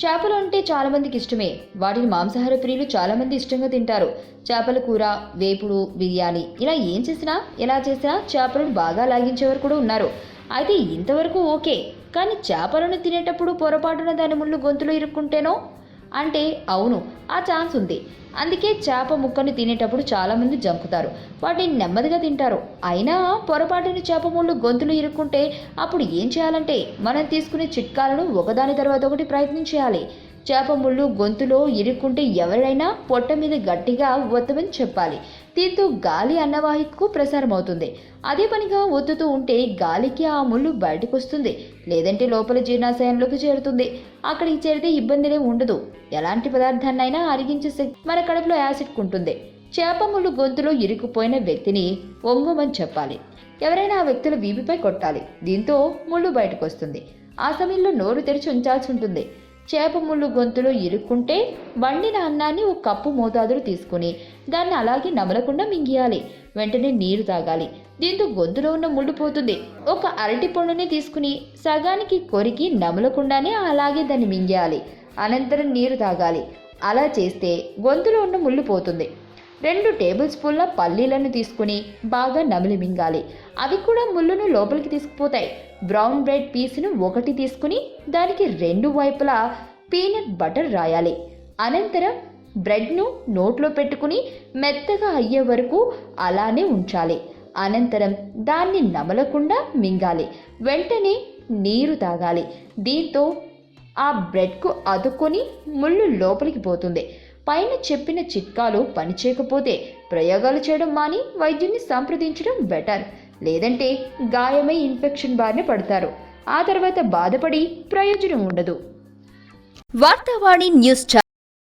చేపలు అంటే చాలా మందికి ఇష్టమే. వాటిని మాంసాహార ప్రియులు చాలా మంది ఇష్టంగా తింటారు. చేపల కూర, వేపుడు, బిర్యానీ ఇలా ఏం చేసినా ఎలా చేసినా చేపలను బాగా లాగించేవారు కూడా ఉన్నారు. అయితే ఇంతవరకు ఓకే, కానీ చేపలను తినేటప్పుడు పొరపాటున దాని ముళ్ళు గొంతులో ఇరుక్కుంటేనో అంటే అవును, ఆ ఛాన్స్ ఉంది. అందుకే చేప ముక్కను తినేటప్పుడు చాలామంది జంకుతారు, వాటిని నెమ్మదిగా తింటారు. అయినా పొరపాటున చేప ముళ్ళు గొంతులో ఇరుక్కుంటే అప్పుడు ఏం చేయాలంటే మనం తీసుకునే చిట్కాలను ఒకదాని తర్వాత ఒకటి ప్రయత్నించేయాలి. చేప ముళ్ళు గొంతులో ఇరుక్కుంటే ఎవరైనా పొట్ట మీద గట్టిగా ఒత్తమని చెప్పాలి. దీంతో గాలి అన్నవాహికకు ప్రసారం అవుతుంది. అదే పనిగా ఒత్తుతూ ఉంటే గాలికి ఆ ముళ్ళు బయటకు వస్తుంది, లేదంటే లోపల జీర్ణాశయంలోకి చేరుతుంది. అక్కడికి చేరితే ఇబ్బందినే ఉండదు. ఎలాంటి పదార్థాన్నైనా అరిగించే శక్తి మన కడుపులో యాసిడ్ ఉంటుంది. చేప ముళ్ళు గొంతులో ఇరుక్కుపోయిన వ్యక్తిని ఒంగమని చెప్పాలి. ఎవరైనా ఆ వ్యక్తుల వీపుపై కొట్టాలి. దీంతో ముళ్ళు బయటకు వస్తుంది. ఆ సమయంలో నోరు తెరిచి ఉంచాల్సి ఉంటుంది. చేప ముళ్ళు గొంతులో ఇరుక్కుంటే వండిన అన్నాన్ని ఒక కప్పు మోతాదులు తీసుకుని దాన్ని అలాగే నమలకుండా మింగియాలి. వెంటనే నీరు తాగాలి. దీంతో గొంతులో ఉన్న ముళ్ళు పోతుంది. ఒక అరటి పండుని తీసుకుని సగానికి కొరికి నమలకుండానే అలాగే దాన్ని మింగేయాలి. అనంతరం నీరు తాగాలి. అలా చేస్తే గొంతులో ఉన్న ముళ్ళు పోతుంది. 2 టేబుల్ స్పూన్ల పల్లీలను తీసుకుని బాగా నమిలి మింగాలి. అవి కూడా ముళ్ళును లోపలికి తీసుకుపోతాయి. బ్రౌన్ బ్రెడ్ పీస్ను 1 తీసుకుని దానికి 2 వైపులా పీనట్ బటర్ రాయాలి. అనంతరం బ్రెడ్ను నోట్లో పెట్టుకుని మెత్తగా అయ్యే వరకు అలానే ఉంచాలి. అనంతరం దాన్ని నమలకుండా మింగాలి. వెంటనే నీరు తాగాలి. దీంతో ఆ బ్రెడ్కు అతుక్కొని ముళ్ళు లోపలికి పోతుంది. పైన చెప్పిన చిట్కాలు పనిచేయకపోతే ప్రయోగాలు చేయడం మాని వైద్యుని సంప్రదించడం బెటర్. లేదంటే గాయమై ఇన్ఫెక్షన్ బారిన పడతారు. ఆ తర్వాత బాధపడి ప్రయోజనం ఉండదు. Vartavani news channel